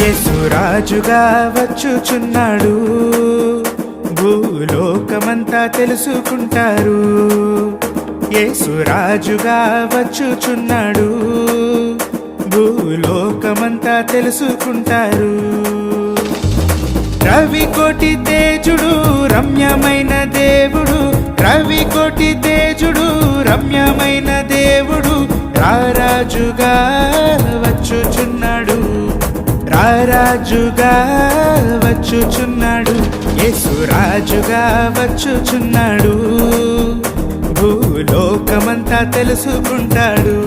యేసురాజుగా వచ్చుచున్నాడు, భూలోకమంతా తెలుసుకుంటారు. యేసురాజుగా వచ్చుచున్నాడు, భూలోకమంతా తెలుసుకుంటారు. రవికోటి తేజుడు రమ్యమైన దేవుడు, రవికోటి తేజుడు రమ్యమైన దేవుడు, రారాజుగా వచ్చుచున్నాడు, రారాజుగా వచ్చుచున్నాడు. యేసురాజుగా వచ్చుచున్నాడు, భూలోకమంతా తెలుసుకుంటాడు.